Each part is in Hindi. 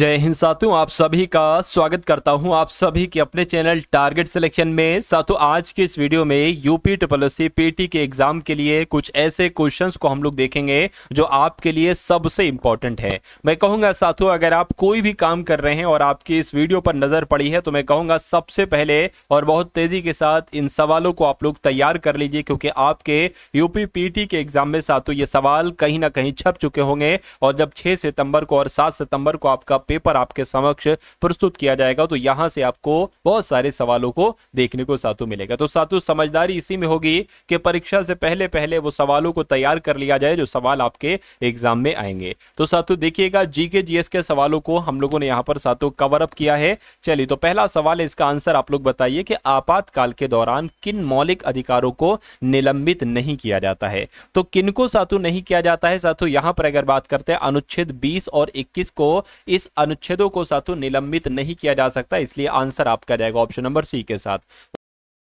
जय हिंद साथियों, आप सभी का स्वागत करता हूं आप सभी के अपने चैनल टारगेट सिलेक्शन में। साथियों, आज के इस वीडियो में यूपी ट्रिपल पीटी के एग्जाम के लिए कुछ ऐसे क्वेश्चंस को हम लोग देखेंगे जो आपके लिए सबसे इंपॉर्टेंट है। मैं कहूंगा साथियों, अगर आप कोई भी काम कर रहे हैं और आपकी इस वीडियो पर नजर पड़ी है तो मैं कहूंगा सबसे पहले और बहुत तेजी के साथ इन सवालों को आप लोग तैयार कर लीजिए, क्योंकि आपके यूपी पीटी के एग्जाम में साथियों ये सवाल कहीं ना कहीं छप चुके होंगे और जब 6 सितंबर को और 7 सितंबर को आपका पेपर आपके समक्ष प्रस्तुत किया जाएगा तो यहां से आपको बहुत सारे सवालों को देखने को साथियों मिलेगा। तो साथियों, समझदारी इसी में होगी कि परीक्षा से पहले पहले वो सवालों को तैयार कर लिया जाए जो सवाल आपके एग्जाम में आएंगे। तो साथियों देखिएगा, जीके जीएस के सवालों को हम लोगों ने यहां पर साथियों कवर अप किया है। चलिए, तो पहला सवाल है, इसका आंसर आप लोग बताइए कि आपातकाल के दौरान किन मौलिक अधिकारों को निलंबित नहीं किया जाता है। तो किनको साथियों नहीं किया जाता है? साथियों यहां पर अगर बात करते हैं अनुच्छेद 20 और 21 को, इस अनुच्छेदों को साथियों निलंबित नहीं किया जा सकता, इसलिए आंसर आपका जाएगा ऑप्शन नंबर सी के साथ।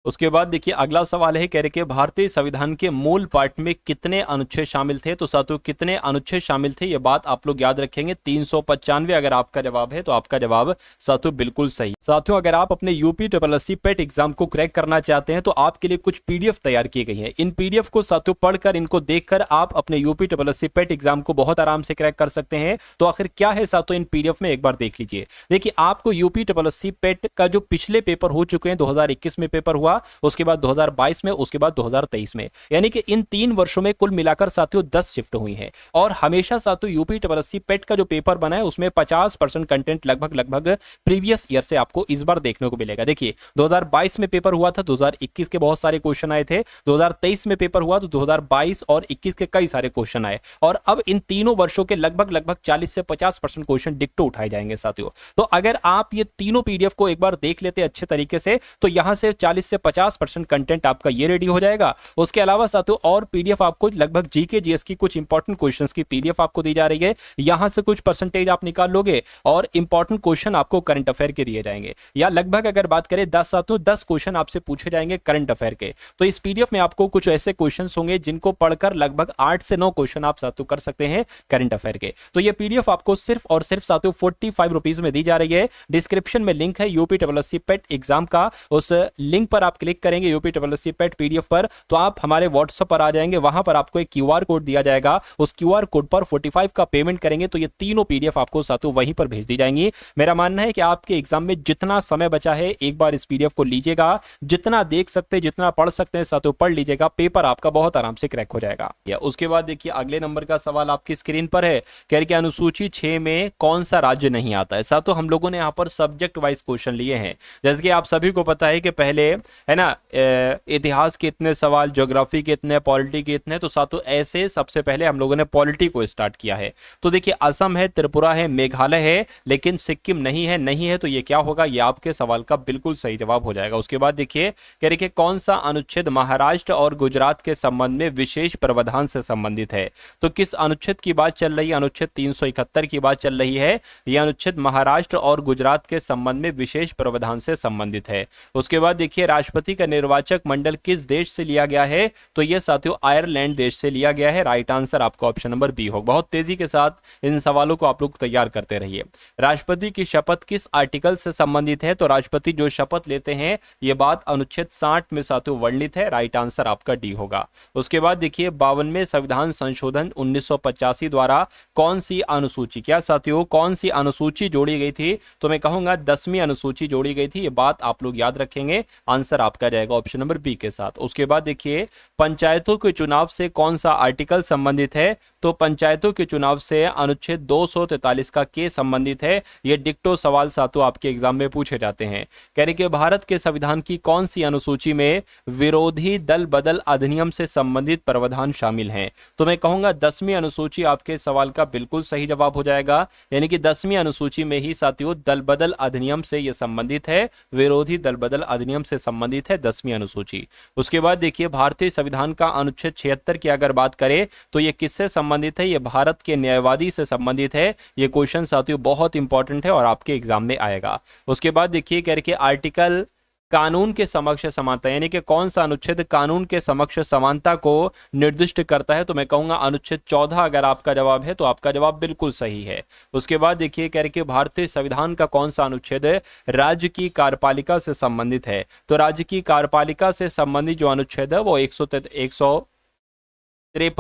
उसके बाद देखिए अगला सवाल है, कह रहे कि भारतीय संविधान के मूल पाठ में कितने अनुच्छेद शामिल थे। तो साथियों कितने अनुच्छेद शामिल थे ये बात आप लोग याद रखेंगे, 395 अगर आपका जवाब है तो आपका जवाब साथियों बिल्कुल सही। साथियों अगर आप अपने यूपी ट्रिपल पेट एग्जाम को क्रैक करना चाहते हैं तो आपके लिए कुछ पीडीएफ तैयार की गई है। इन पीडीएफ को साथियों पढ़कर, इनको देखकर आप अपने यूपी ट्रिपल पेट एग्जाम को बहुत आराम से क्रैक कर सकते हैं। तो आखिर क्या है साथियों इन पीडीएफ में, एक बार देख लीजिए। देखिए, आपको यूपी ट्रिपल पेट का जो पिछले पेपर हो चुके हैं, 2021 में पेपर हुआ, उसके बाद 2022 में, उसके बाद 2023 में, यानी कि इन 3 वर्षों में कुल मिलाकर साथियों 10 शिफ्ट हुई हैं। और हमेशा साथियों यूपी ट्रिपल पेट का जो पेपर बना है उसमें 50% कंटेंट लगभग प्रीवियस ईयर से आपको इस बार देखने को मिलेगा। देखिए 2022 में पेपर हुआ था, 2021 के बहुत सारे क्वेश्चन आए थे, 2023 में पेपर हुआ तो 2022 और 21 के कई सारे क्वेश्चन आए, और अब इन तीनों वर्षों के लगभग 40 से 50% क्वेश्चन डिक्टो उठाए जाएंगे साथियों। तो अगर आप ये तीनों पीडीएफ को एक बार देख लेते अच्छे तरीके से तो यहां से 40 से 50% कंटेंट आपका ये रेडी हो जाएगा। उसके अलावा साथियों और पीडीएफ आपको लगभग जीके जीएस की कुछ इंपॉर्टेंट क्वेश्चंस की पीडीएफ आपको दी जा रही है, यहां से कुछ परसेंटेज आप निकाल लोगे और इंपॉर्टेंट क्वेश्चन आपको करंट अफेयर के दिए जाएंगे, या लगभग अगर बात करें 10 साथियों 10 क्वेश्चन आपसे पूछे जाएंगे करंट अफेयर के। तो इस पीडीएफ में आपको कुछ ऐसे क्वेश्चन होंगे जिनको पढ़कर लगभग 8 से 9 क्वेश्चन आप साथियों कर सकते हैं करंट अफेयर के। तो ये पीडीएफ आपको सिर्फ और सिर्फ साथियों 45 रुपीज में दी जा रही है। डिस्क्रिप्शन में लिंक है यूपी ट्रिपल पेट एग्जाम का, उस लिंक पर आप क्लिक करेंगे यूपी ट्रिपल पेट पीडीएफ पर, तो आप हमारे व्हाट्सएप पर आ जाएंगे, वहां पर आपको एक क्यूआर कोड दिया जाएगा, उस क्यूआर कोड पर 45 का पेमेंट करेंगे तो ये तीनों पीडीएफ आपको साथियों वहीं पर भेज दी जाएंगी। मेरा मानना है कि आपके एग्जाम में जितना समय बचा है एक बार इस पीडीएफ को लीजिएगा, जितना देख सकते हैं जितना पढ़ सकते हैं साथियों पढ़ लीजिएगा, पेपर आपका बहुत आराम से क्रैक हो जाएगा। या उसके बाद देखिए अगले नंबर का सवाल आपकी स्क्रीन पर है, कह रहे कि अनुसूची 6 में कौन सा राज्य नहीं आता है। साथियों हम लोगों ने यहाँ पर सब्जेक्ट वाइज क्वेश्चन लिए हैं, जैसे कि आप सभी को पता है कि पहले है ना इतिहास के इतने सवाल, ज्योग्राफी के इतने, पॉलिटी के इतने, तो साथियों ऐसे सबसे पहले हम लोगों ने पॉलिटी को स्टार्ट किया है। तो देखिए असम है, त्रिपुरा है, मेघालय है, लेकिन सिक्किम नहीं है। नहीं है तो ये क्या होगा, ये आपके सवाल का बिल्कुल सही जवाब हो जाएगा। उसके बाद देखिए कह रहे कि कौन सा अनुच्छेद महाराष्ट्र और गुजरात के संबंध में विशेष प्रावधान से संबंधित है। तो किस अनुच्छेद की बात चल रही है? अनुच्छेद 371 की बात चल रही है। यह अनुच्छेद महाराष्ट्र और गुजरात के संबंध में विशेष प्रावधान से संबंधित है। उसके बाद देखिए राष्ट्रपति का निर्वाचक मंडल किस देश से लिया गया है? तो यह साथियों आयरलैंड देश से लिया गया है। राइट आंसर आपका ऑप्शन नंबर बी होगा। बहुत तेजी के साथ इन सवालों को आप लोग तैयार करते रहिए। राष्ट्रपति की शपथ किस आर्टिकल से संबंधित है? तो राष्ट्रपति जो शपथ लेते हैं यह बात अनुच्छेद 60 में साथियों वर्णित है। राइट आंसर आपका डी होगा। उसके बाद देखिए 52वें संविधान संशोधन 1985 द्वारा कौन सी अनुसूची, क्या साथियों कौन सी अनुसूची जोड़ी गई थी? तो मैं कहूंगा 10वीं अनुसूची जोड़ी गई थी। यह बात आप लोग याद रखेंगे, आंसर आपका जाएगा ऑप्शन नंबर बी के साथ। उसके बाद देखिए पंचायतों के चुनाव से कौन सा आर्टिकल संबंधित है? तो पंचायतों के चुनाव से अनुच्छेद 243 का के संबंधित है। यह डिक्टो सवाल साथियों आपके एग्जाम में पूछे जाते हैं। कह रहे कि भारत के संविधान की कौन सी अनुसूची में विरोधी दल बदल अधिनियम से संबंधित प्रावधान शामिल हैं? तो मैं कहूंगा 10वीं अनुसूची आपके सवाल का बिल्कुल सही जवाब हो जाएगा, यानी कि 10वीं अनुसूची में ही साथियों दल बदल अधिनियम से यह संबंधित है, विरोधी दल बदल अधिनियम से संबंधित है 10वीं अनुसूची। उसके बाद देखिए भारतीय संविधान का अनुच्छेद 76 की अगर बात करें तो यह किससे संबंधित है? यह भारत के न्यायवादी से संबंधित है। यह क्वेश्चन साथियों बहुत इंपॉर्टेंट है और आपके एग्जाम में आएगा। उसके बाद देखिए कह रहे कि आर्टिकल कानून के समक्ष समानता, यानी कि कौन सा अनुच्छेद कानून के समक्ष समानता को निर्दिष्ट करता है? तो मैं कहूंगा अनुच्छेद 14 अगर आपका जवाब है तो आपका जवाब बिल्कुल सही है। उसके बाद देखिए कह रहे कि भारतीय संविधान का कौन सा अनुच्छेद राज्य की कार्यपालिका से संबंधित है? तो राज्य की कार्यपालिका से संबंधित जो अनुच्छेद है वो 153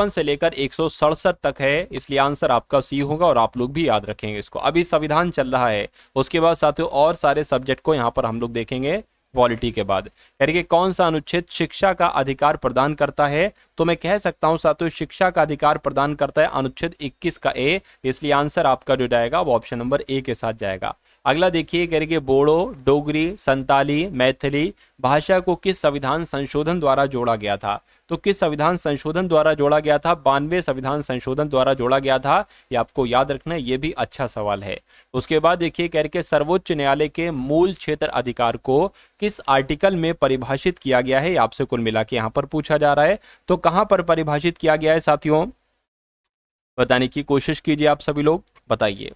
से लेकर 167 तक है, इसलिए आंसर आपका सी होगा और आप लोग भी याद रखेंगे इसको। अभी संविधान चल रहा है, उसके बाद साथियों और सारे सब्जेक्ट को यहाँ पर हम लोग देखेंगे पॉलिटी के बाद। करिए कौन सा अनुच्छेद शिक्षा का अधिकार प्रदान करता है? तो मैं कह सकता हूं साथियों शिक्षा का अधिकार प्रदान करता है अनुच्छेद 21 का ए, इसलिए आंसर आपका जो जाएगा वो ऑप्शन नंबर ए के साथ जाएगा। अगला देखिए करिए बोडो, डोगरी, संताली, मैथिली भाषा को किस संविधान संशोधन द्वारा जोड़ा गया था? तो किस संविधान संशोधन द्वारा जोड़ा गया था? 92 संविधान संशोधन द्वारा जोड़ा गया था, ये आपको याद रखना है, ये भी अच्छा सवाल है। उसके बाद देखिए कह के सर्वोच्च न्यायालय के मूल क्षेत्र अधिकार को किस आर्टिकल में परिभाषित किया गया है? आपसे कुल मिला के यहाँ पर पूछा जा रहा है, तो कहां पर परिभाषित किया गया है साथियों? बताने की कोशिश कीजिए आप सभी लोग, बताइए।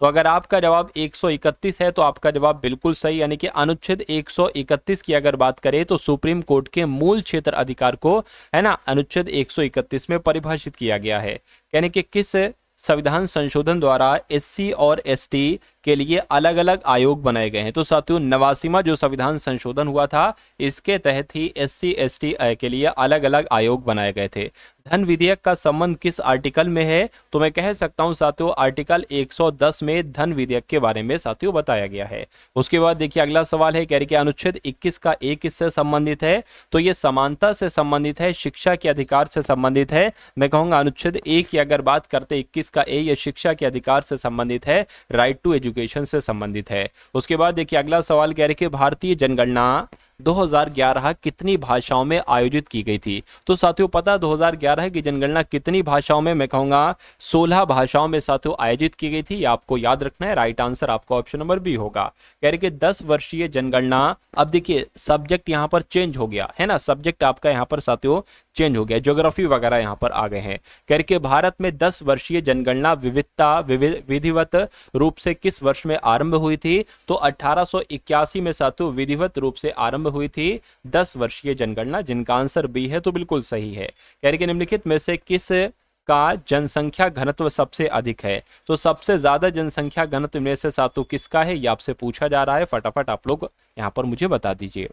तो अगर आपका जवाब 131 है तो आपका जवाब बिल्कुल सही, यानी कि अनुच्छेद 131 की अगर बात करें तो सुप्रीम कोर्ट के मूल क्षेत्र अधिकार को, है ना, अनुच्छेद 131 में परिभाषित किया गया है। यानी कि किस संविधान संशोधन द्वारा एससी और एसटी के लिए अलग अलग आयोग बनाए गए हैं? तो साथियों 89वां जो संविधान संशोधन हुआ था इसके तहत ही एससी एसटी के लिए अलग अलग आयोग बनाए गए थे। धन विधेयक का संबंध किस आर्टिकल में है? तो मैं कह सकता हूं साथियों आर्टिकल 110 में धन विधेयक के बारे में साथियों बताया गया है। उसके बाद देखिए अगला सवाल है, कह रही कि अनुच्छेद 21 का ए किससे संबंधित है? तो ये समानता से संबंधित है, शिक्षा के अधिकार से संबंधित है। मैं कहूंगा अनुच्छेद ए की अगर बात करते 21 का ए, ये शिक्षा के अधिकार से संबंधित है, राइट टू एजुकेशन से संबंधित है। उसके बाद देखिए अगला सवाल कह रहे कि भारतीय जनगणना 2011 कितनी भाषाओं में आयोजित की गई थी? तो साथियों पता 2011 की जनगणना कितनी भाषाओं में? मैं कहूंगा 16 भाषाओं में साथियों आयोजित की गई थी, आपको याद रखना है। राइट आंसर आपका ऑप्शन नंबर बी होगा। कह रहे कि 10 वर्षीय जनगणना, अब देखिए सब्जेक्ट यहां पर चेंज हो गया है ना, सब्जेक्ट आपका यहां पर साथियों चेंज हो गया, ज्योग्राफी वगैरह यहां पर आ गए हैं। कह रहे कि भारत में 10 वर्षीय जनगणना विधिवत रूप से किस वर्ष में आरंभ हुई थी? तो 1881 में साथियों विधिवत रूप से आरंभ हुई थी 10 वर्षीय जनगणना, जिनका आंसर बी है, तो बिल्कुल सही है। कह रहे कि निम्नलिखित में से किस का जनसंख्या घनत्व सबसे अधिक है? तो सबसे ज्यादा जनसंख्या घनत्व में से साथियों किसका है, ये आपसे पूछा जा रहा है। फटाफट आप लोग यहाँ पर मुझे बता दीजिए,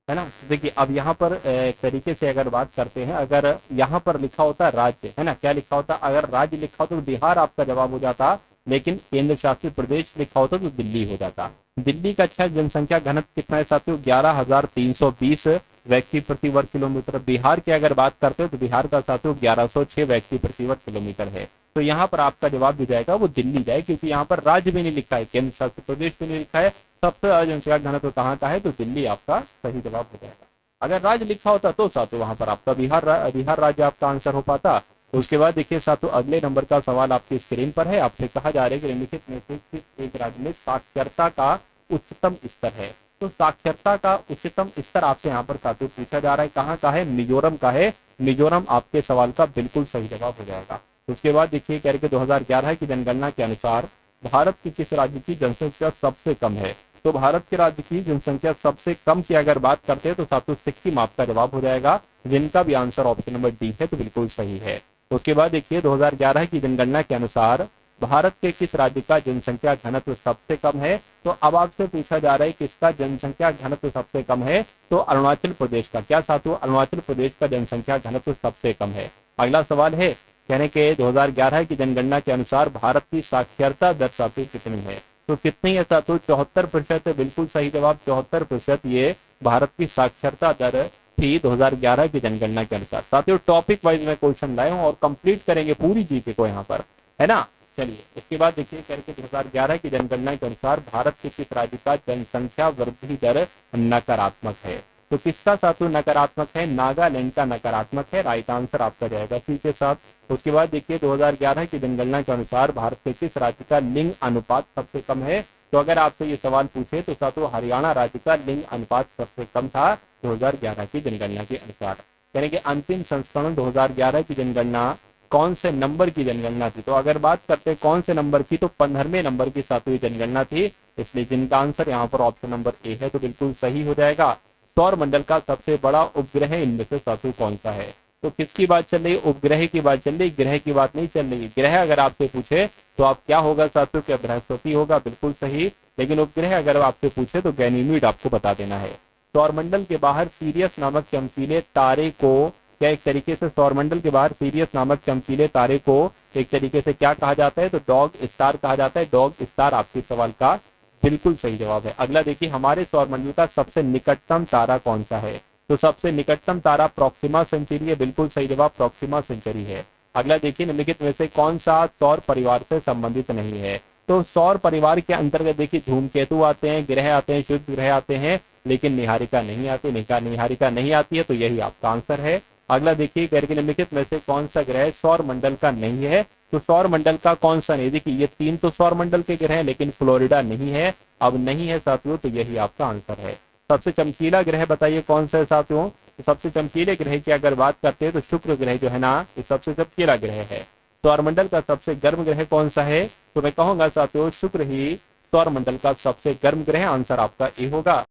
है ना। देखिए अब यहाँ पर तरीके से अगर बात करते हैं, अगर यहाँ पर लिखा होता राज्य, है ना, क्या लिखा होता? अगर राज्य लिखा होता तो बिहार आपका जवाब हो जाता, लेकिन केंद्र शासित प्रदेश लिखा होता तो दिल्ली हो जाता। दिल्ली का अच्छा जनसंख्या घनत्व कितना है साथियों? 11,320 व्यक्ति प्रति वर्ग किलोमीटर। बिहार की अगर बात करते हो तो बिहार का साथियों 1106 व्यक्ति प्रति वर्ग किलोमीटर है। तो यहाँ पर आपका जवाब जो जाएगा वो दिल्ली जाए, क्योंकि यहाँ पर राज्य भी नहीं लिखा है, केंद्र शासित प्रदेश भी नहीं लिखा है। सबसे ज्यादा जनसंख्या घनत्व कहाँ का है? तो दिल्ली आपका सही जवाब हो जाएगा। अगर राज्य लिखा होता तो साथियों वहां पर आपका बिहार राज्य आपका आंसर हो पाता। तो उसके बाद देखिए साथियों अगले नंबर का सवाल आपकी स्क्रीन पर है। आपसे कहा जा रहा है कि निम्नलिखित में से किस एक राज्य में साक्षरता का उच्चतम स्तर है? तो साक्षरता का उच्चतम स्तर आपसे यहाँ पर साथियों पूछा जा रहा है, कहाँ का है? मिजोरम का है। मिजोरम आपके सवाल का बिल्कुल सही जवाब हो जाएगा। उसके बाद देखिए कह रहे कि 2011 की जनगणना के अनुसार भारत के किस राज्य की जनसंख्या सबसे कम है? तो भारत के राज्य की जनसंख्या सबसे कम की अगर बात करते हैं तो साथियों सिक्किम आपका जवाब हो जाएगा, जिनका भी आंसर ऑप्शन नंबर डी है, तो बिल्कुल सही है। उसके बाद देखिए 2011 की जनगणना के अनुसार भारत के किस राज्य का जनसंख्या घनत्व सबसे कम है? तो अब आपसे पूछा जा रहा है किसका जनसंख्या घनत्व सबसे कम है? तो अरुणाचल प्रदेश का। क्या साथियों? अरुणाचल प्रदेश का जनसंख्या घनत्व सबसे कम है। अगला सवाल है, कहने के 2011 की जनगणना के अनुसार भारत की साक्षरता दर साथियों कितनी है? तो कितनी है साथियों? 74% है, बिल्कुल सही जवाब। 74% ये भारत की साक्षरता दर थी 2011 की जनगणना के अनुसार। साथियों टॉपिक वाइज में क्वेश्चन लाए हूं और कंप्लीट करेंगे पूरी जीके को यहाँ पर, है ना। चलिए उसके बाद देखिए करके 2011 की जनगणना के अनुसार भारत के किस राज्य का जनसंख्या वृद्धि दर नकारात्मक है? तो किसका साथियों नकारात्मक है? नागालैंड का नकारात्मक है। राइट आंसर आपका जाएगा सी के साथ। उसके बाद देखिए 2011 की जनगणना के अनुसार भारत के किस राज्य का लिंग अनुपात सबसे कम है? तो अगर आपसे ये सवाल पूछे तो साथियों हरियाणा राज्य का लिंग अनुपात सबसे कम था 2011 की जनगणना के अनुसार। यानी कि अंतिम संस्करण 2011 की जनगणना कौन से नंबर की जनगणना थी। तो अगर बात करते हैं कौन से नंबर की, तो 15वें नंबर की सातवीं जनगणना थी, इसलिए जिनका आंसर यहाँ पर ऑप्शन नंबर ए है तो बिल्कुल सही हो जाएगा। सौर मंडल का सबसे बड़ा उपग्रह इनमें से सातु कौन सा है। तो किसकी बात चल रही है, उपग्रह की बात चल रही है, ग्रह की बात नहीं चल रही है। ग्रह अगर आपसे पूछे तो आप क्या होगा साथियों, क्या बृहस्पति होगा, बिल्कुल सही। लेकिन उपग्रह अगर आपसे पूछे तो गैनीमीड आपको बता देना है। सौरमंडल के बाहर सीरियस नामक चमकीले तारे को क्या एक तरीके से, सौरमंडल के बाहर सीरियस नामक चमकीले तारे को एक तरीके से क्या कहा जाता है, तो डॉग स्टार कहा जाता है। डॉग स्टार आपके सवाल का बिल्कुल सही जवाब है। अगला देखिए, हमारे सौरमंडल का सबसे निकटतम तारा कौन सा है। तो सबसे निकटतम तारा प्रॉक्सिमा सेंचुरी है, बिल्कुल सही जवाब प्रॉक्सिमा सेंचुरी है। अगला देखिए, निम्नलिखित में से कौन सा सौर परिवार से संबंधित नहीं है। तो सौर परिवार के अंतर्गत देखिए धूमकेतु आते हैं, ग्रह आते हैं, शुद्ध ग्रह आते हैं, लेकिन निहारिका नहीं आती। निहारिका नहीं आती है, तो यही आपका आंसर है। अगला देखिए, करके निम्नलिखित में से कौन सा ग्रह सौर मंडल का नहीं है। तो सौर मंडल का कौन सा नहीं, देखिए ये 3 तो सौर मंडल के ग्रह हैं, लेकिन फ्लोरिडा नहीं है। अब नहीं है साथियों, तो यही आपका आंसर है। सबसे चमकीला ग्रह बताइए कौन सा है साथियों। तो सबसे चमकीले ग्रह की अगर बात करते हैं तो शुक्र ग्रह जो है ना, ये सबसे चमकीला ग्रह है। सौरमंडल का सबसे गर्म ग्रह कौन सा है, तो मैं कहूंगा साथियों शुक्र ही सौरमंडल का सबसे गर्म ग्रह। आंसर आपका ए होगा।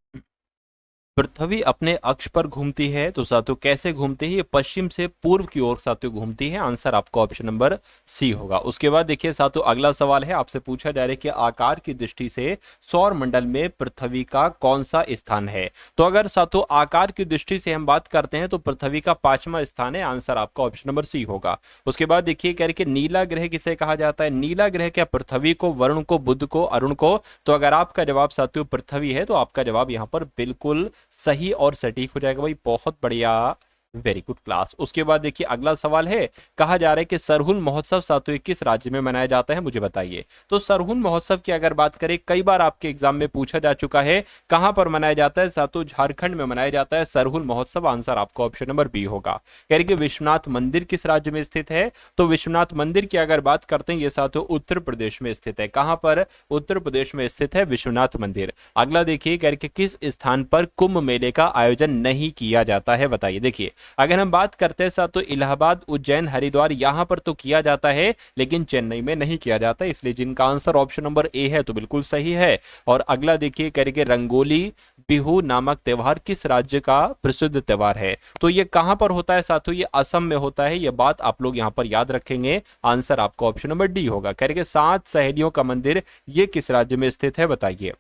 पृथ्वी अपने अक्ष पर घूमती है, तो साथियों कैसे घूमती है, ये पश्चिम से पूर्व की ओर साथियों घूमती है। आंसर आपका ऑप्शन नंबर सी होगा। उसके बाद देखिए साथियों, अगला सवाल है, आपसे पूछा जा रहा है कि आकार की दृष्टि से सौर मंडल में पृथ्वी का कौन सा स्थान है। तो अगर साथियों आकार की दृष्टि से हम बात करते हैं तो पृथ्वी का 5वां स्थान है। आंसर आपका ऑप्शन नंबर सी होगा। उसके बाद देखिए कह रहे कि नीला ग्रह किसे कहा जाता है। नीला ग्रह क्या पृथ्वी को, वरुण को, बुध को, अरुण को। तो अगर आपका जवाब साथियों पृथ्वी है तो आपका जवाब यहाँ पर बिल्कुल सही और सटीक हो जाएगा भाई, बहुत बढ़िया, वेरी गुड क्लास। उसके बाद देखिए अगला सवाल है, कहा जा रहा है कि सरहुल महोत्सव साथियों किस राज्य में मनाया जाता है, मुझे बताइए। तो सरहुल महोत्सव की अगर बात करें, कई बार आपके एग्जाम में पूछा जा चुका है, कहां पर मनाया जाता है साथियों, झारखंड में मनाया जाता है सरहुल महोत्सव। आंसर आपका ऑप्शन नंबर बी होगा। कह रहे कि विश्वनाथ मंदिर किस राज्य में स्थित है। तो विश्वनाथ मंदिर की अगर बात करते हैं, ये साथियों उत्तर प्रदेश में स्थित है। कहां पर, उत्तर प्रदेश में स्थित है विश्वनाथ मंदिर। अगला देखिए कह रहे कि किस स्थान पर कुंभ मेले का आयोजन नहीं किया जाता है, बताइए। देखिए अगर हम बात करते हैं साथ, तो इलाहाबाद, उज्जैन, हरिद्वार यहां पर तो किया जाता है, लेकिन चेन्नई में नहीं किया जाता, इसलिए जिनका आंसर ऑप्शन नंबर ए है तो बिल्कुल सही है। और अगला देखिए करके रंगोली बिहू नामक त्योहार किस राज्य का प्रसिद्ध त्योहार है। तो ये कहां पर होता है साथियों, ये असम में होता है। ये बात आप लोग यहां पर याद रखेंगे। आंसर आपका ऑप्शन नंबर डी होगा। करके 7 सहेलियों का मंदिर ये किस राज्य में स्थित है, बताइए।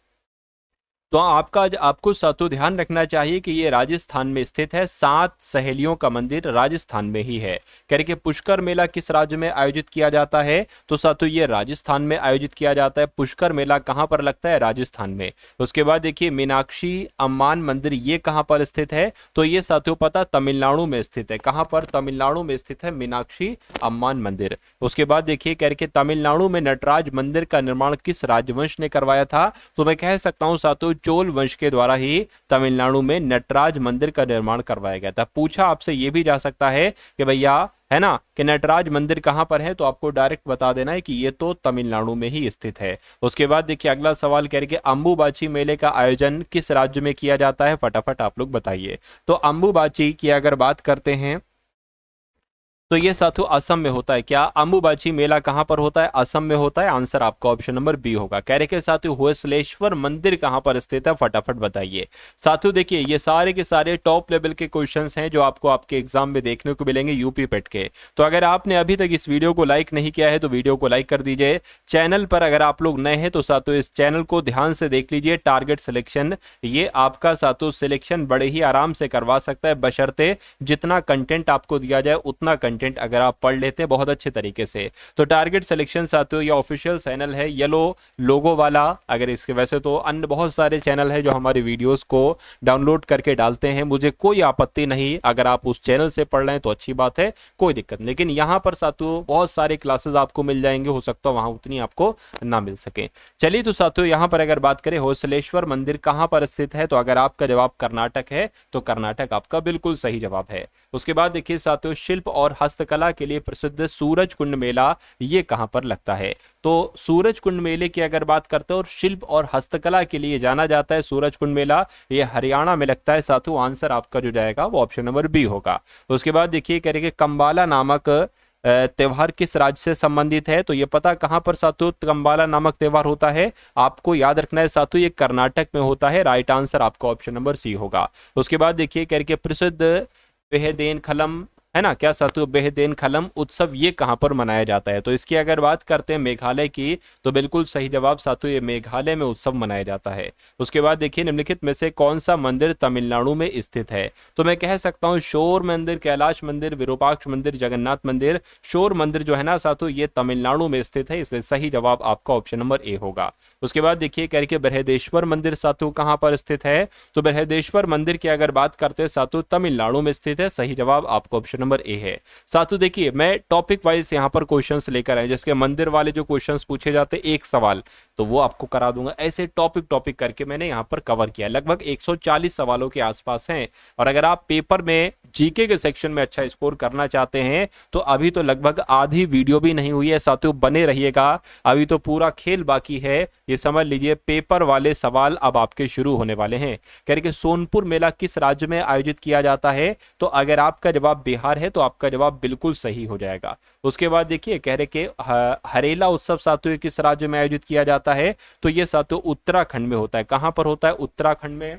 तो आपको सातों ध्यान रखना चाहिए कि ये राजस्थान में स्थित है। 7 सहेलियों का मंदिर राजस्थान में ही है। कह रहे कि पुष्कर मेला किस राज्य में आयोजित किया जाता है। तो सातों ये राजस्थान में आयोजित किया जाता है। पुष्कर मेला कहां पर लगता है, राजस्थान में। उसके बाद देखिए मीनाक्षी अम्मान मंदिर ये कहां पर स्थित है। तो ये साथियों पता तमिलनाडु में स्थित है। कहां पर, तमिलनाडु में स्थित है मीनाक्षी अम्मान मंदिर। उसके बाद देखिए कह रहे कि तमिलनाडु में नटराज मंदिर का निर्माण किस राजवंश ने करवाया था। तो मैं कह सकता हूं साथियों चोल वंश के द्वारा ही तमिलनाडु में नटराज मंदिर का निर्माण करवाया गया था। पूछा आपसे यह भी जा सकता है कि भैया है ना कि नटराज मंदिर कहां पर है, तो आपको डायरेक्ट बता देना है कि ये तो तमिलनाडु में ही स्थित है। उसके बाद देखिए अगला सवाल कह रहे कि अंबुबाची मेले का आयोजन किस राज्य में किया जाता है, फटाफट आप लोग बताइए। तो अंबुबाची की अगर बात करते हैं तो ये साथियों असम में होता है। क्या अंबुबाची मेला कहां पर होता है, असम में होता है। आंसर आपका ऑप्शन नंबर बी होगा। कह रहे के साथियों होसलेश्वर मंदिर कहां पर स्थित है, फटाफट बताइए। साथियों देखिए ये सारे के सारे टॉप लेवल के क्वेश्चंस हैं जो आपको आपके एग्जाम में देखने को मिलेंगे यूपी पेट के। तो अगर आपने अभी तक इस वीडियो को लाइक नहीं किया है तो वीडियो को लाइक कर दीजिए। चैनल पर अगर आप लोग नए हैं तो साथियों इस चैनल को ध्यान से देख लीजिए। टारगेट सिलेक्शन ये आपका साथियों सिलेक्शन बड़े ही आराम से करवा सकता है, बशर्ते जितना कंटेंट आपको दिया जाए उतना कंटेंट अगर आप पढ़ लेते हैं बहुत अच्छे तरीके से। तो टारगेट सिलेक्शन साथियों ये ऑफिशियल चैनल है येलो लोगो वाला। अगर इसके वैसे तो अन्य बहुत सारे चैनल है जो हमारे वीडियोस को डाउनलोड करके डालते हैं, मुझे कोई आपत्ति नहीं। अगर आप उस चैनल से पढ़ रहे हैं तो अच्छी बात है, कोई दिक्कत नहीं। लेकिन यहाँ पर साथियों बहुत सारे क्लासेस आपको मिल जाएंगे, हो सकता है वहां उतनी आपको ना मिल सके। चलिए तो साथियों यहाँ पर अगर बात करें होसलेश्वर मंदिर कहां पर स्थित है, तो अगर आपका जवाब कर्नाटक है तो कर्नाटक आपका बिल्कुल सही जवाब है। उसके बाद देखिए साथियों शिल्प और हस्तकला के लिए प्रसिद्ध सूरज कुंड मेला ये कहां पर लगता है। तो सूरज कुंड मेले की अगर बात करते हैं और शिल्प और हस्तकला के लिए जाना जाता है सूरज कुंड मेला, ये हरियाणा में लगता है साथियों। आंसर आपका जो जाएगा वो ऑप्शन नंबर बी होगा। उसके बाद देखिए कह रहे कि कंबाला नामक त्योहार किस राज्य से संबंधित है? तो ये पता कहां पर साथियों कंबाला नामक त्योहार होता है, आपको याद रखना है साथियों ये कर्नाटक में होता है। राइट आंसर आपका ऑप्शन नंबर सी होगा। उसके बाद देखिए करके प्रसिद्ध बेहदेन खलम है ना, क्या साथियों बेहदेन खलम उत्सव ये कहां पर मनाया जाता है? तो इसकी अगर बात करते हैं मेघालय की, तो बिल्कुल सही जवाब साथियों ये मेघालय में उत्सव मनाया जाता है। उसके बाद देखिए निम्नलिखित में से कौन सा मंदिर तमिलनाडु में स्थित है? तो मैं कह सकता हूँ शोर मंदिर, कैलाश मंदिर, विरूपाक्ष मंदिर, जगन्नाथ मंदिर। शोर मंदिर जो है ना साथियों ये तमिलनाडु में स्थित है, इसलिए सही जवाब आपका ऑप्शन नंबर ए होगा। उसके बाद देखिए करके बृहदेश्वर मंदिर साथियों कहां पर स्थित है? तो बृहदेश्वर मंदिर की अगर बात करते हैं साथियों तमिलनाडु में स्थित है। सही जवाब आपका ऑप्शन नंबर ए है। साथियों देखिए मैं टॉपिक वाइज यहां पर क्वेश्चंस लेकर आए, जिसके मंदिर वाले जो क्वेश्चंस पूछे जाते एक सवाल तो वो आपको करा दूंगा। ऐसे टॉपिक करके मैंने यहां पर कवर किया, लगभग 140 सवालों के आसपास हैं। और अगर आप पेपर में जीके के सेक्शन में अच्छा स्कोर करना चाहते हैं तो अभी तो लगभग आधी वीडियो भी नहीं हुई है साथियों, बने रहिएगा, अभी तो पूरा खेल बाकी है। ये समझ लीजिए पेपर वाले सवाल अब आपके शुरू होने वाले हैं। कह रहे कि सोनपुर मेला किस राज्य में आयोजित किया जाता है? तो अगर आपका जवाब बिहार है तो आपका जवाब बिल्कुल सही हो जाएगा। उसके बाद देखिए कह रहे कि हरेला उत्सव साथियों किस राज्य में आयोजित किया जाता है? तो ये साथियों उत्तराखंड में होता है। कहां पर होता है? उत्तराखंड में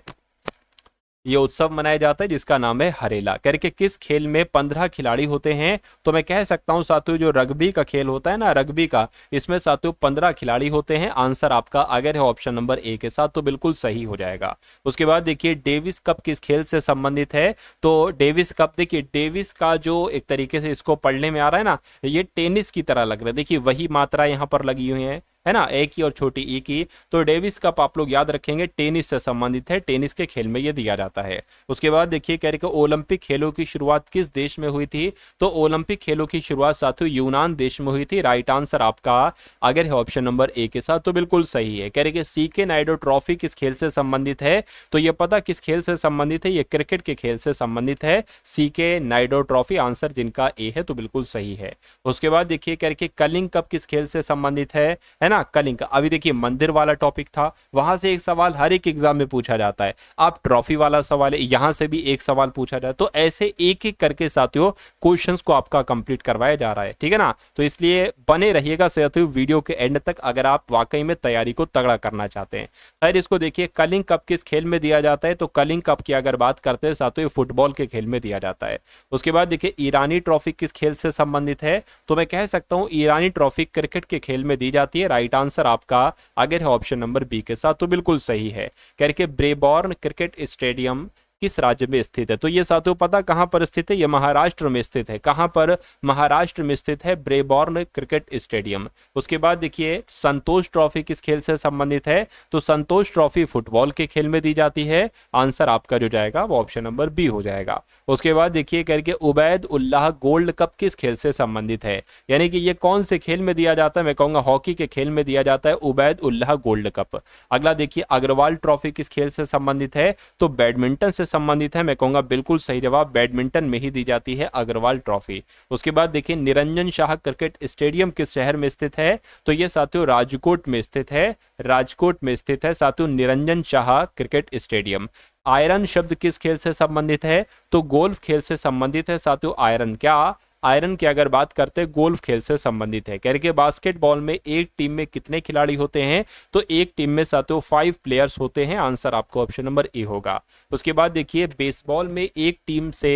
ये उत्सव मनाया जाता है जिसका नाम है हरेला। करके किस खेल में 15 खिलाड़ी होते हैं? तो मैं कह सकता हूं साथियों जो रग्बी का खेल होता है ना, रग्बी का, इसमें साथियों 15 खिलाड़ी होते हैं। आंसर आपका अगर है ऑप्शन नंबर ए के साथ तो बिल्कुल सही हो जाएगा। उसके बाद देखिए डेविस कप किस खेल से संबंधित है? तो डेविस कप देखिए, डेविस का जो एक तरीके से इसको पढ़ने में आ रहा है ना, ये टेनिस की तरह लग रहा है। देखिए वही मात्रा यहां पर लगी हुई है ना, एक ही और छोटी ई की। तो डेविस कप आप लोग याद रखेंगे टेनिस से संबंधित है, टेनिस के खेल में ये दिया जाता है। उसके बाद देखिए कह रहे कि ओलंपिक खेलों की शुरुआत किस देश में हुई थी? तो ओलंपिक खेलों की शुरुआत साथियों यूनान देश में हुई थी। राइट आंसर आपका अगर है ऑप्शन नंबर ए के साथ तो बिल्कुल सही है। कह रहे कि सीके नायडू ट्रॉफी किस खेल से संबंधित है? तो ये पता किस खेल से संबंधित है? ये क्रिकेट के खेल से संबंधित है, सीके नायडू ट्रॉफी। आंसर जिनका ए है तो बिल्कुल सही है। उसके बाद देखिए कह रहे कि कलिंग कप किस खेल से संबंधित है ना, कलिंग। अभी देखिए मंदिर वाला टॉपिक था, वहां से एक सवाल हर एक एग्जाम में पूछा जाता है। आप ट्रॉफी वाला सवाल है, यहां से भी एक सवाल पूछा जाए, तो ऐसे एक एक करके साथियों क्वेश्चंस को आपका कंप्लीट करवाया जा रहा है, ठीक है ना। तो इसलिए बने रहिएगा साथियों वीडियो के एंड तक अगर आप वाकई में तैयारी को तगड़ा करना चाहते हैं। खैर इसको देखिए कलिंग कप किस खेल में दिया जाता है? तो कलिंग कप की अगर बात करते हैं साथियों फुटबॉल के खेल में दिया जाता है। उसके बाद देखिए ईरानी ट्रॉफी किस खेल से संबंधित है? तो मैं कह सकता हूं ईरानी ट्रॉफी क्रिकेट के खेल में दी जाती है। राइट आंसर आपका अगर है ऑप्शन नंबर बी के साथ तो बिल्कुल सही है। कह के ब्रेबॉर्न क्रिकेट स्टेडियम किस राज्य में स्थित है? तो ये साथियों पता कहां पर स्थित है? ये महाराष्ट्र में स्थित है। कहां पर? महाराष्ट्र में स्थित है ब्रेबॉर्न क्रिकेट स्टेडियम। उसके बाद देखिए संतोष ट्रॉफी किस खेल से संबंधित है? तो संतोष ट्रॉफी फुटबॉल के खेल में दी जाती है। आंसर आपका जो जाएगा वो ऑप्शन नंबर बी हो जाएगा। उसके बाद देखिए करके उबैद उल्लाह गोल्ड कप किस खेल से संबंधित है? यानी कि ये कौन से खेल में दिया जाता है? मैं कहूंगा हॉकी के खेल में दिया जाता है उबैद उल्लाह गोल्ड कप। अगला देखिए अग्रवाल ट्रॉफी किस खेल से संबंधित है? तो बैडमिंटन से संबंधित है। मैं कहूंगा बिल्कुल सही जवाब, बैडमिंटन में ही दी जाती है अग्रवाल ट्रॉफी। उसके बाद देखिए निरंजन शाह क्रिकेट स्टेडियम किस शहर में स्थित है? तो ये साथियों राजकोट में स्थित है। राजकोट में स्थित है साथियों Niranjan Shah cricket stadium. Iron शब्द किस खेल से संबंधित है? तो गोल्फ खेल से संबंधित है साथियों आयरन। क्या? आयरन की अगर बात करते हैं गोल्फ खेल से संबंधित है। कह रहे कि बास्केटबॉल में एक टीम में कितने खिलाड़ी होते हैं? तो एक टीम में साथियों 5 प्लेयर्स होते हैं। आंसर आपको ऑप्शन नंबर ए होगा। उसके बाद देखिए बेसबॉल में एक टीम से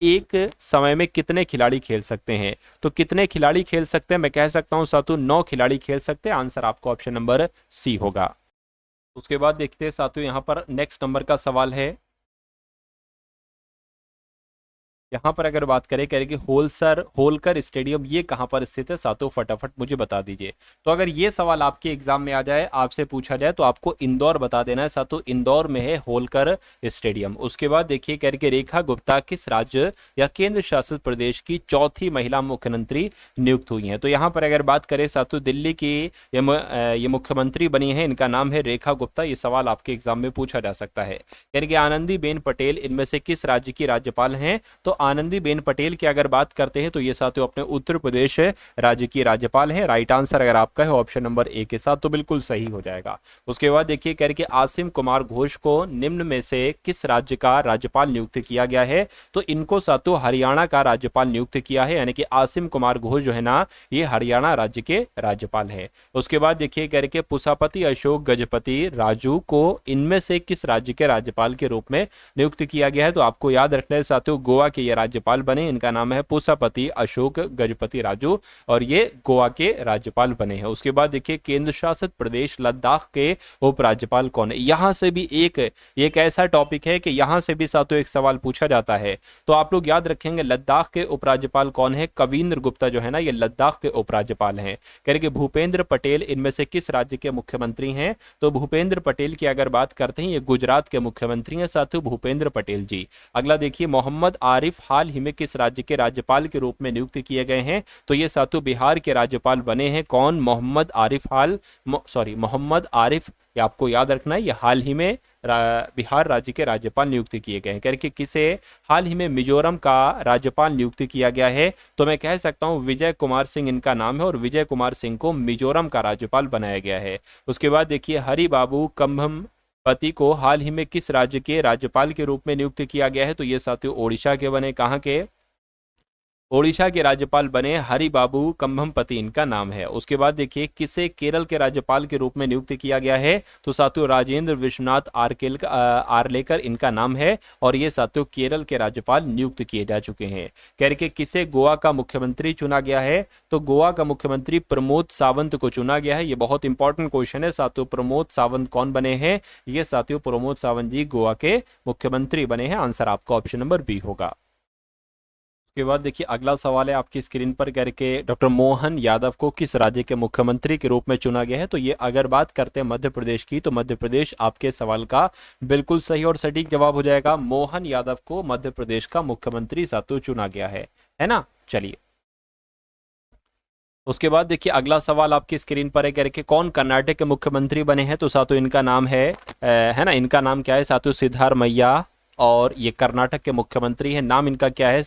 एक समय में कितने खिलाड़ी खेल सकते हैं? तो कितने खिलाड़ी खेल सकते हैं? मैं कह सकता हूं साथियों 9 खिलाड़ी खेल सकते हैं। आंसर आपको ऑप्शन नंबर सी होगा। उसके बाद देखते हैं साथियों यहां पर नेक्स्ट नंबर का सवाल है। यहाँ पर अगर बात करें कि होलकर स्टेडियम ये कहाँ पर स्थित है साथियों, फटाफट मुझे बता दीजिए। तो अगर ये सवाल आपके एग्जाम में आ जाए, आपसे पूछा जाए तो आपको इंदौर बता देना है साथियों, इंदौर में है होलकर स्टेडियम। उसके बाद देखिए कह रहे रेखा गुप्ता किस राज्य या केंद्र शासित प्रदेश की चौथी महिला मुख्यमंत्री नियुक्त हुई है? तो यहाँ पर अगर बात करें साथियों दिल्ली की ये मुख्यमंत्री बनी है, इनका नाम है रेखा गुप्ता। ये सवाल आपके एग्जाम में पूछा जा सकता है। यानी कि आनंदीबेन पटेल इनमें से किस राज्य की राज्यपाल हैं? तो आनंदीबेन पटेल की अगर बात करते हैं तो ये साथियों अपने उत्तर प्रदेश राज्य की राज्यपाल है। राइट आंसर अगर आपका है ऑप्शन नंबर ए के साथ तो बिल्कुल सही हो जाएगा। उसके बाद देखिए कह रहे कि आसिम कुमार घोष को निम्न में से किस राज्य का राज्यपाल नियुक्त किया गया है, तो इनको साथियों हरियाणा का राज्यपाल नियुक्त किया है, यानी कि आसिम कुमार घोष जो है ना ये हरियाणा राज्य के राज्यपाल है। उसके बाद देखिए कह रहे कि पुष्पापति अशोक गजपति राजू को इनमें से किस राज्य के राज्यपाल के रूप में नियुक्त किया गया है, तो आपको याद रखना है साथियों गोवा के ये राज्यपाल बने, इनका नाम है पुष्पापति अशोक गजपति राजू और ये गोवा के राज्यपाल बने हैं। उसके बाद देखिए केंद्र शासित प्रदेश लद्दाख के उपराज्यपाल कौन है। यहां से भी एक ऐसा टॉपिक है कि यहां से भी साथियों एक सवाल पूछा जाता है, तो आप लोग याद रखेंगे लद्दाख के उपराज्यपाल कौन है। कविंद्र गुप्ता जो है ना ये लद्दाख के उपराज्यपाल हैं। कह रहे कि भूपेंद्र पटेल इनमें से किस राज्य के मुख्यमंत्री हैं, तो भूपेंद्र पटेल की अगर बात करते हैं ये गुजरात के मुख्यमंत्री हैं साथियों भूपेंद्र पटेल जी। अगला देखिए मोहम्मद आरिफ हाल ही में किस राज्य के राज्यपाल के रूप में नियुक्त किए गए हैं, तो ये साथियों बिहार के राज्यपाल बने हैं। कौन? मोहम्मद आरिफ, ये आपको याद रखना है, ये हाल ही में बिहार राज्य के राज्यपाल नियुक्त किए गए हैं। करके किसे हाल ही में मिजोरम का राज्यपाल नियुक्त किया गया है, तो मैं कह सकता हूं विजय कुमार सिंह इनका नाम है और विजय कुमार सिंह को मिजोरम का राज्यपाल बनाया गया है। उसके बाद देखिए हरिबाबू कंभमपति को हाल ही में किस राज्य के राज्यपाल के रूप में नियुक्त किया गया है, तो ये साथियों ओडिशा के बने। कहाँ के? ओडिशा के राज्यपाल बने हरिबाबू कंभमपति इनका नाम है। उसके बाद देखिए किसे केरल के राज्यपाल के रूप में नियुक्त किया गया है, तो साथियों राजेंद्र विश्वनाथ आर्लेकर इनका नाम है और ये साथियों केरल के राज्यपाल नियुक्त किए जा चुके हैं। कह रहे कि किसे गोवा का मुख्यमंत्री चुना गया है, तो गोवा का मुख्यमंत्री प्रमोद सावंत को चुना गया है। ये बहुत इंपॉर्टेंट क्वेश्चन है साथियों। प्रमोद सावंत कौन बने हैं, ये साथियों प्रमोद सावंत जी गोवा के मुख्यमंत्री बने हैं। आंसर आपका ऑप्शन नंबर बी होगा। उसके बाद देखिए अगला सवाल है आपकी स्क्रीन पर करके डॉक्टर मोहन यादव को किस राज्य के मुख्यमंत्री के रूप में चुना गया है, तो ये अगर बात करते हैं मध्य प्रदेश की, तो मध्य प्रदेश आपके सवाल का बिल्कुल सही और सटीक जवाब हो जाएगा। मोहन यादव को मध्य प्रदेश का मुख्यमंत्री साथियों चुना गया है ना। चलिए उसके बाद देखिए अगला सवाल आपकी स्क्रीन पर है करके कौन कर्नाटक के मुख्यमंत्री बने हैं, तो साथियों इनका नाम है ना, इनका नाम क्या है साथियों? सिद्धारमैया, और ये कर्नाटक के मुख्यमंत्री हैं। नाम इनका क्या है?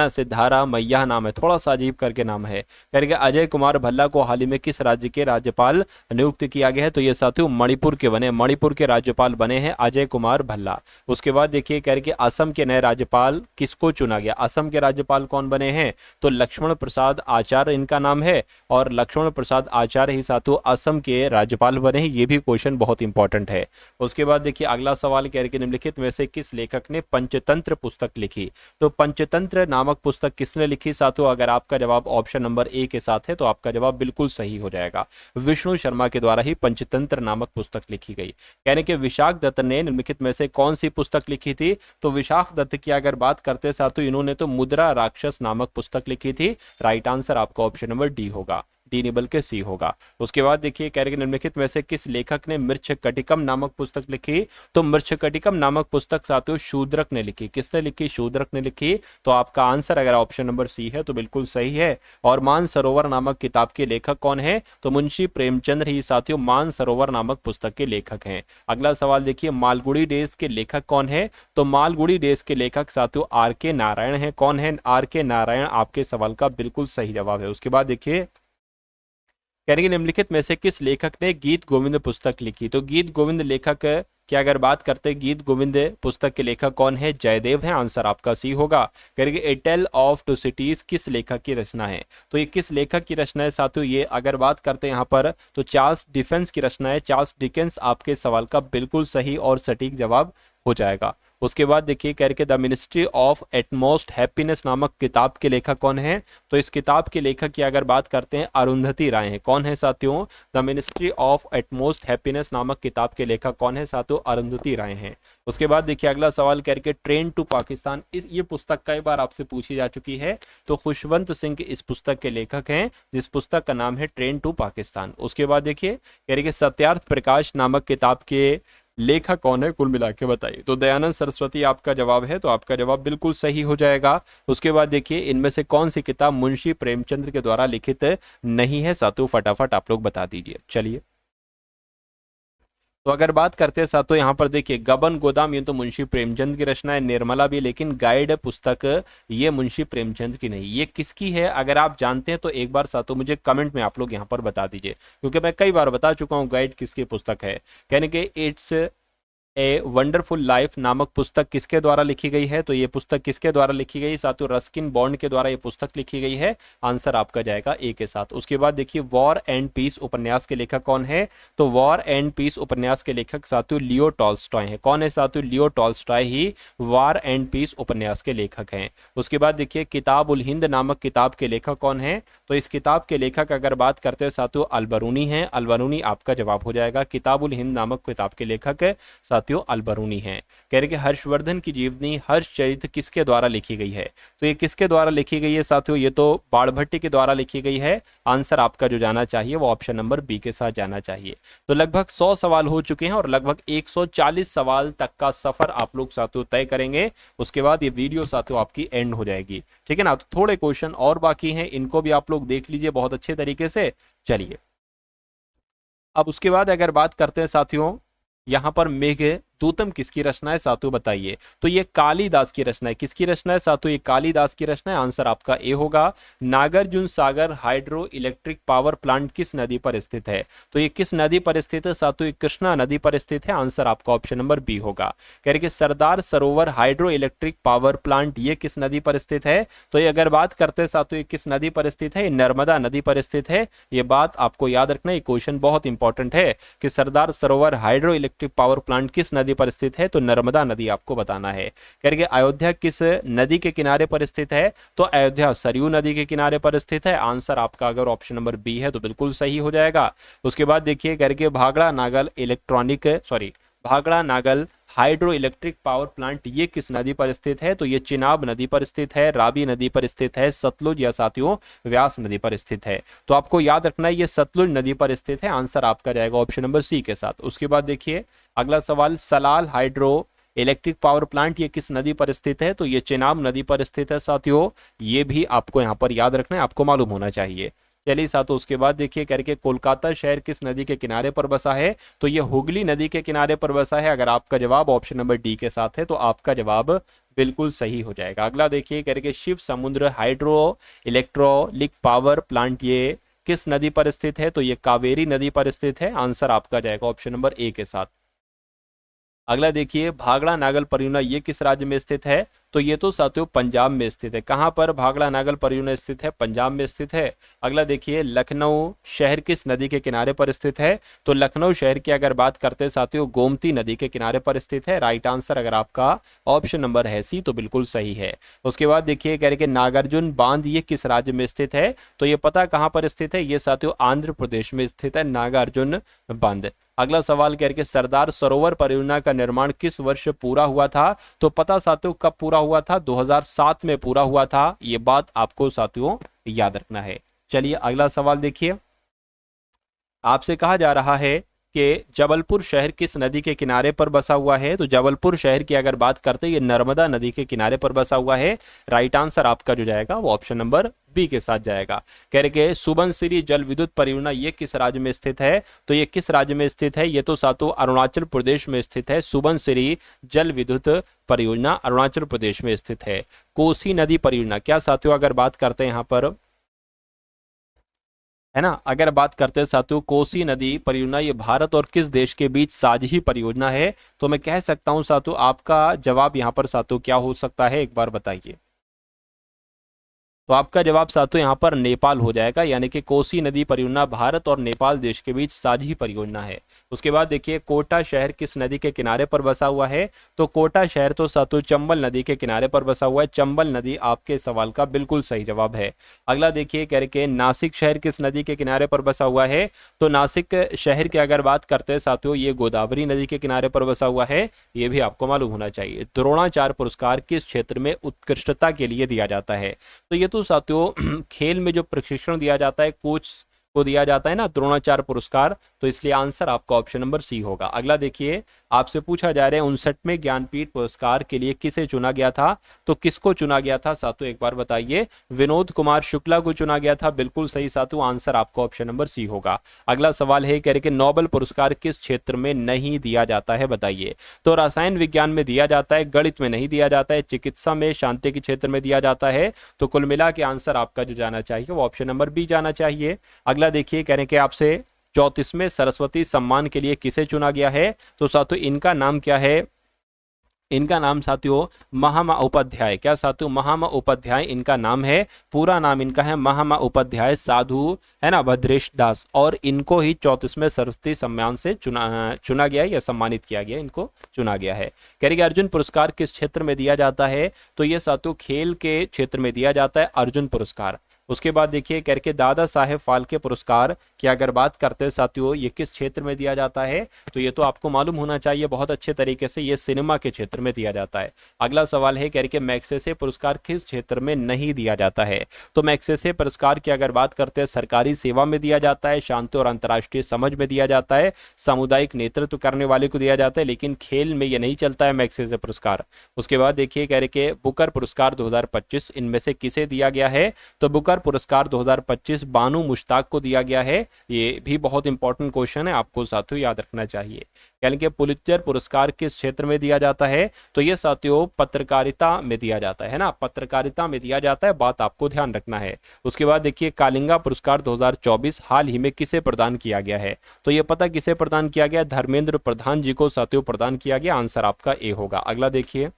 सिद्धारामैया नाम है, थोड़ा सा अजीब करके नाम है। करके अजय कुमार भल्ला को हाल ही में किस राज्य के राज्यपाल नियुक्त किया गया है, तो ये साथियों मणिपुर के बने, मणिपुर के राज्यपाल बने हैं अजय कुमार भल्ला। उसके बाद देखिए करके असम के नए राज्यपाल किसको चुना गया, असम के राज्यपाल कौन बने हैं, तो लक्ष्मण प्रसाद आचार्य इनका नाम है और लक्ष्मण प्रसाद आचार्य ही साथियों असम के राज्यपाल बने हैं। ये भी क्वेश्चन बहुत इंपॉर्टेंट है। उसके बाद देखिए अगला सवाल करके निम्नलिखित में से किस लेखक ने पंचतंत्र पुस्तक लिखी, तो पंचतंत्र नामक पुस्तक किसने लिखी साथियों? अगर आपका जवाब ऑप्शन नंबर ए के साथ है तो आपका जवाब बिल्कुल सही हो जाएगा। विष्णु शर्मा के द्वारा ही पंचतंत्र नामक पुस्तक लिखी गई। कहने के विशाख दत्त ने निम्नलिखित में से कौन सी पुस्तक लिखी थी, तो विशाख दत्त की अगर बात करते साथियों इन्होंने तो मुद्रा राक्षस नामक पुस्तक लिखी थी। राइट आंसर आपका ऑप्शन नंबर डी होगा, डी नहीं बल्कि सी होगा। उसके बाद देखिए कह रहे कि निम्नलिखित में से किस लेखक ने मृच्छकटिकम नामक पुस्तक लिखी, तो मृच्छकटिकम नामक पुस्तक साथियों शूद्रक ने लिखी। किसने लिखी? शूद्रक ने लिखी। तो आपका आंसर अगर ऑप्शन नंबर सी है तो बिल्कुल सही है। और मानसरोवर नामक किताब के लेखक कौन है, तो मुंशी प्रेमचंद्र ही साथियों मानसरोवर नामक पुस्तक के लेखक हैं। अगला सवाल देखिए मालगुडी डेज के लेखक कौन है, तो मालगुडी डेज के लेखक साथियों आर के नारायण है। कौन है? आर के नारायण आपके सवाल का बिल्कुल सही जवाब है। उसके बाद देखिए यानी कि निम्नलिखित में से किस लेखक ने गीत गोविंद पुस्तक लिखी, तो गीत गोविंद लेखक की अगर बात करते हैं गीत गोविंद पुस्तक के लेखक कौन है? जयदेव है। आंसर आपका सी होगा। करेंगे ए टेल ऑफ टू सिटीज किस लेखक की रचना है, तो ये किस लेखक की रचना है साथियों? ये अगर बात करते हैं यहाँ पर तो चार्ल्स डिफेंस की रचना है। चार्ल्स डिकेंस आपके सवाल का बिल्कुल सही और सटीक जवाब हो जाएगा। उसके बाद देखिए कह रहे the ministry of utmost happiness नामक किताब के लेखक कौन है, तो इस किताब के लेखक की अगर बात करते हैं अरुंधति राय है। कौन है साथियों? The ministry of utmost happiness नामक किताब के लेखक कौन है साथियों? अरुंधति राय हैं। उसके बाद देखिए अगला सवाल कह रहे ट्रेन टू पाकिस्तान, ये पुस्तक कई बार आपसे पूछी जा चुकी है, तो खुशवंत सिंह इस पुस्तक के लेखक हैं जिस पुस्तक का नाम है ट्रेन टू पाकिस्तान। उसके बाद देखिए कह रहे सत्यार्थ प्रकाश नामक किताब के लेखक कौन है, कुल मिला के बताइए, तो दयानंद सरस्वती आपका जवाब है। तो आपका जवाब बिल्कुल सही हो जाएगा। उसके बाद देखिए इनमें से कौन सी किताब मुंशी प्रेमचंद्र के द्वारा लिखित नहीं है साथियों? फटाफट आप लोग बता दीजिए। चलिए तो अगर बात करते हैं साथियों यहाँ पर देखिए गबन गोदाम, ये तो मुंशी प्रेमचंद की रचना है, निर्मला भी, लेकिन गाइड पुस्तक ये मुंशी प्रेमचंद की नहीं, ये किसकी है? अगर आप जानते हैं तो एक बार साथियों मुझे कमेंट में आप लोग यहाँ पर बता दीजिए, क्योंकि मैं कई बार बता चुका हूँ गाइड किसकी पुस्तक है। कहने के इट्स ए वंडरफुल लाइफ नामक पुस्तक किसके द्वारा लिखी गई है? तो ये पुस्तक किसके द्वारा लिखी गई साथियों? रस्किन बॉन्ड के द्वारा ये पुस्तक लिखी गई है। आंसर आपका जाएगा ए के साथ। उसके बाद देखिए वॉर एंड पीस उपन्यास के लेखक कौन है? तो वॉर एंड पीस उपन्यास के लेखक साथियों लियो टॉल्स्टॉय है। कौन है साथियों? लियो टॉल्स्टॉय ही वॉर एंड पीस उपन्यास के लेखक हैं। उसके बाद देखिए किताब उल हिंद नामक किताब के लेखक कौन है? तो इस किताब के लेखक अगर बात करते हैं साथियों अलबरूनी है। अलबरूनी आपका जवाब हो जाएगा। किताब उल हिंद नामक किताब के लेखक साथियों अलबरूनी हैं। कह रहे कि हर्षवर्धन की जीवनी हर्षचरित किसके द्वारा लिखी गई है? तो ये किसके द्वारा लिखी गई है साथियों? ये तो बाणभट्टी के द्वारा लिखी गई है। आंसर आपका जो जाना चाहिए वो ऑप्शन नंबर बी के साथ जाना चाहिए। तो लगभग 100 सवाल हो चुके हैं और लगभग 140 सवाल तक का सफर आप लोग साथियों तय करेंगे। उसके बाद ये वीडियो साथियों आपकी एंड हो जाएगी, ठीक है ना। तो थोड़े क्वेश्चन और बाकी हैं, इनको भी आप लोग देख लीजिए बहुत अच्छे तरीके से। चलिए अब उसके बाद अगर बात करते हैं साथियों यहां पर मेघ दूतम किसकी रचना है साथियों बताइए? तो ये कालिदास की रचना है। किसकी रचना है साथियों? ये कालिदास की रचना है। आंसर आपका ए होगा। Nagarjuna Sagar hydro electric power plant किस नदी पर स्थित है? तो ये किस नदी पर स्थित है साथियों? कृष्णा नदी पर स्थित है। आंसर आपका ऑप्शन नंबर बी होगा। कह रहे कि Sardar Sarovar hydro electric power plant ये किस नदी पर स्थित है? तो ये अगर बात करते हैं साथियों किस नदी पर स्थित है? ये नर्मदा नदी पर स्थित है। ये बात आपको याद रखना, ये क्वेश्चन बहुत इंपॉर्टेंट है कि Sardar Sarovar hydro electric power plant किस नदी पर स्थित है? तो नर्मदा नदी आपको बताना है। करके अयोध्या किस नदी के किनारे पर स्थित है? तो अयोध्या सरयू नदी के किनारे पर स्थित है। आंसर आपका अगर ऑप्शन नंबर बी है तो बिल्कुल सही हो जाएगा। उसके बाद देखिए करके Bhakra Nangal hydro electric power plant ये किस नदी पर स्थित है? तो ये चिनाब नदी पर स्थित है, रावी नदी पर स्थित है, सतलुज या साथियों व्यास नदी पर स्थित है। तो आपको याद रखना है ये सतलुज नदी पर स्थित है। आंसर आपका जाएगा ऑप्शन नंबर सी के साथ। उसके बाद देखिए अगला सवाल Salal hydro electric power plant ये किस नदी पर स्थित है? तो ये चिनाब नदी पर स्थित है साथियों। ये भी आपको यहाँ पर याद रखना है, आपको मालूम होना चाहिए। चलिए साथियों उसके बाद देखिए करके कोलकाता शहर किस नदी के किनारे पर बसा है? तो ये हुगली नदी के किनारे पर बसा है। अगर आपका जवाब ऑप्शन नंबर डी के साथ है तो आपका जवाब बिल्कुल सही हो जाएगा। अगला देखिए करके शिव समुद्र हाइड्रो इलेक्ट्रोलिक पावर प्लांट ये किस नदी पर स्थित है? तो ये कावेरी नदी पर स्थित है। आंसर आपका जाएगा ऑप्शन नंबर ए के साथ। अगला देखिए भाखड़ा नागल परियोजना ये किस राज्य में स्थित है? तो ये तो साथियों पंजाब में स्थित है। कहां पर भाखड़ा नागल परियोजना स्थित है? पंजाब में स्थित है। अगला देखिए लखनऊ शहर किस नदी के किनारे पर स्थित है? तो लखनऊ शहर की अगर बात करते हैं साथियों गोमती नदी के किनारे पर स्थित है। राइट आंसर अगर आपका ऑप्शन नंबर है सी तो बिल्कुल सही है। उसके बाद देखिए कह रहे कि नागार्जुन बांध ये किस राज्य में स्थित है? तो ये पता कहां पर स्थित है? ये साथियों आंध्र प्रदेश में स्थित है नागार्जुन बांध। अगला सवाल कह रहे कि सरदार सरोवर परियोजना का निर्माण किस वर्ष पूरा हुआ था? तो पता साथियों कब पूरा हुआ था? 2007 में पूरा हुआ था। ये बात आपको साथियों याद रखना है। चलिए अगला सवाल देखिए आपसे कहा जा रहा है कि जबलपुर शहर किस नदी के किनारे पर बसा हुआ है? तो जबलपुर शहर की अगर बात करते हैं ये नर्मदा नदी के किनारे पर बसा हुआ है। राइट आंसर आपका जो जाएगा वो ऑप्शन नंबर बी के साथ जाएगा। कह रहे कि सुबनसिरी जल विद्युत परियोजना ये किस राज्य में स्थित है? तो ये किस राज्य में स्थित है? ये तो साथियों अरुणाचल प्रदेश में स्थित है। सुबनसिरी जल विद्युत परियोजना अरुणाचल प्रदेश में स्थित है। कोसी नदी परियोजना क्या साथियों अगर बात करते हैं यहाँ पर है ना, अगर बात करते हैं साथियों कोसी नदी परियोजना ये भारत और किस देश के बीच साझी परियोजना है? तो मैं कह सकता हूं साथियों आपका जवाब यहाँ पर साथियों क्या हो सकता है, एक बार बताइए। तो आपका जवाब साथियों यहाँ पर नेपाल हो जाएगा, यानी कि कोसी नदी परियोजना भारत और नेपाल देश के बीच साझी परियोजना है। उसके बाद देखिए कोटा शहर किस नदी के किनारे पर बसा हुआ है? तो कोटा शहर तो साथियों चंबल नदी के किनारे पर बसा हुआ है। चंबल नदी आपके सवाल का बिल्कुल सही जवाब है। अगला देखिए कह रहे कि नासिक शहर किस नदी के किनारे पर बसा हुआ है? तो नासिक शहर की अगर बात करते हैं साथियों ये गोदावरी नदी के किनारे पर बसा हुआ है। ये भी आपको मालूम होना चाहिए। द्रोणाचार्य पुरस्कार किस क्षेत्र में उत्कृष्टता के लिए दिया जाता है? तो ये तो साथियों खेल में जो प्रशिक्षण दिया जाता है, को दिया जाता है ना द्रोणाचार्य पुरस्कार, तो इसलिए आंसर आपका ऑप्शन नंबर सी होगा। अगला देखिए, आपसे पूछा जा रहा है 59वें ज्ञानपीठ पुरस्कार के लिए किसे चुना गया था, तो किसको चुना गया था साथियों, एक बार बताइए। विनोद कुमार शुक्ला को चुना गया था, बिल्कुल सही साथियों, आंसर आपका ऑप्शन नंबर सी होगा। अगला सवाल है, कह रहे कि नोबेल पुरस्कार किस क्षेत्र में नहीं दिया जाता है, बताइए। तो रसायन विज्ञान में दिया जाता है, गणित में नहीं दिया जाता है, चिकित्सा में, शांति के क्षेत्र में दिया जाता है। तो कुल मिला के आंसर आपका जो जाना चाहिए वो ऑप्शन नंबर बी जाना चाहिए। अगला देखिए, कह रहे हैं कि आपसे 34वें सरस्वती सम्मान के लिए किसे चुना गया है, तो साथियों इनका नाम क्या है, इनका नाम साथियों महामा उपाध्याय, क्या साथियों, महामा उपाध्याय इनका नाम है। पूरा नाम इनका है महामा उपाध्याय साधु, है ना, भद्रेश दास, और इनको ही 34वें सरस्वती सम्मान से चुना गया है या सम्मानित किया गया, इनको चुना गया है। कह रही अर्जुन पुरस्कार किस क्षेत्र में दिया जाता है, तो ये साथियों खेल के क्षेत्र में दिया जाता है अर्जुन पुरस्कार। उसके बाद देखिए, कह के दादा साहेब फाल्के पुरस्कार की अगर बात करते हैं साथियों, ये किस क्षेत्र में दिया जाता है, तो ये तो आपको मालूम होना चाहिए बहुत अच्छे तरीके से, ये सिनेमा के क्षेत्र में दिया जाता है। अगला सवाल है, कह के मैग्सेसे पुरस्कार किस क्षेत्र में नहीं दिया जाता है, तो मैग्सेसे पुरस्कार की अगर बात करते हैं सरकारी सेवा में दिया जाता है, शांति और अंतर्राष्ट्रीय समझ में दिया जाता है, सामुदायिक नेतृत्व करने वाले को दिया जाता है, लेकिन खेल में ये नहीं चलता है मैग्सेसे पुरस्कार। उसके बाद देखिए, कह रहे कि बुकर पुरस्कार 2025 इनमें से किसे दिया गया है, तो बुकर पुरस्कार 2025 बानू मुश्ताक को दिया गया है। ये भी बहुत इंपॉर्टेंट क्वेश्चन है, आपको साथियों याद रखना चाहिए। यानी कि पुलित्जर पुरस्कार किस क्षेत्र में दिया जाता है, तो ये साथियों पत्रकारिता में दिया जाता है ना, पत्रकारिता में दिया जाता है, बात आपको ध्यान रखना है। उसके बाद देखिए, कालिंगा पुरस्कार 2024 हाल ही में किसे प्रदान किया गया है, तो ये पता किसे प्रदान किया गया, धर्मेंद्र प्रधान जी को साथियों प्रदान किया गया, आंसर आपका ए होगा। अगला देखिए,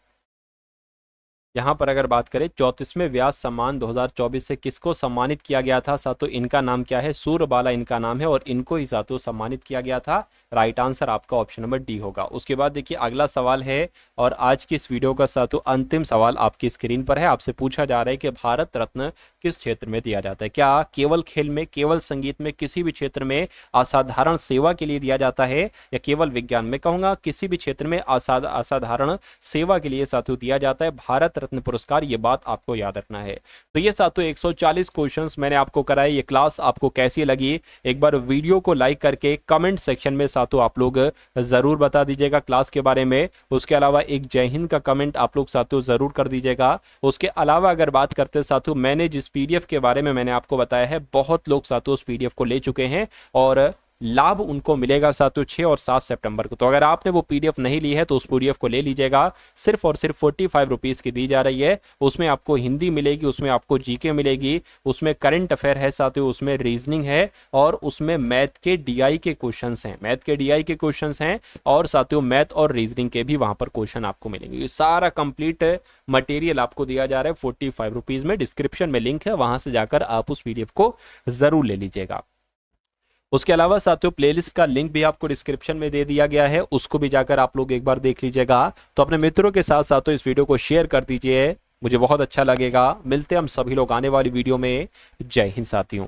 यहाँ पर अगर बात करें 34वें व्यास सम्मान 2024 से किसको सम्मानित किया गया था, साथियों इनका नाम क्या है, सूरबाला इनका नाम है, और इनको ही साथियों सम्मानित किया गया था। राइट आंसर आपका ऑप्शन नंबर डी होगा। उसके बाद देखिए, अगला सवाल है, और आज की इस वीडियो का साथियों अंतिम सवाल आपकी स्क्रीन पर है। आपसे पूछा जा रहा है कि भारत रत्न किस क्षेत्र में दिया जाता है, क्या केवल खेल में, केवल संगीत में, किसी भी क्षेत्र में असाधारण सेवा के लिए दिया जाता है, या केवल विज्ञान में, कहूंगा किसी भी क्षेत्र में असाधारण सेवा के लिए साथियों दिया जाता है भारत रत्न पुरस्कार, ये बात आपको याद रखना है। तो ये साथियों 140 क्वेश्चंस मैंने आपको कराए। ये क्लास आपको कैसी लगी, एक बार वीडियो को लाइक करके कमेंट सेक्शन में साथियों आप लोग जरूर बता दीजिएगा क्लास के बारे में। उसके अलावा एक जय हिंद का कमेंट आप लोग साथियों जरूर कर दीजिएगा। उसके अलावा अगर बात करते साथियों, मैंने जिस पीडीएफ के बारे में मैंने आपको बताया है, बहुत लोग साथियों उस पीडीएफ को ले चुके हैं और लाभ उनको मिलेगा साथियों 6 और 7 सितंबर को। तो अगर आपने वो पीडीएफ नहीं ली है तो उस पीडीएफ को ले लीजिएगा। सिर्फ और सिर्फ 45 रुपीज़ की दी जा रही है। उसमें आपको हिंदी मिलेगी, उसमें आपको जीके मिलेगी, उसमें करंट अफेयर है साथियों, उसमें रीजनिंग है, और उसमें मैथ के डीआई के क्वेश्चंस हैं, मैथ के डीआई के क्वेश्चंस हैं, और साथियों मैथ और रीजनिंग के भी वहां पर क्वेश्चन आपको मिलेंगे। ये सारा कंप्लीट मटेरियल आपको दिया जा रहा है 45 रुपीज़ में। डिस्क्रिप्शन में लिंक है, वहां से जाकर आप उस पीडीएफ को जरूर ले लीजिएगा। उसके अलावा साथियों प्लेलिस्ट का लिंक भी आपको डिस्क्रिप्शन में दे दिया गया है, उसको भी जाकर आप लोग एक बार देख लीजिएगा। तो अपने मित्रों के साथ साथियों इस वीडियो को शेयर कर दीजिए, मुझे बहुत अच्छा लगेगा। मिलते हैं हम सभी लोग आने वाली वीडियो में। जय हिंद साथियों।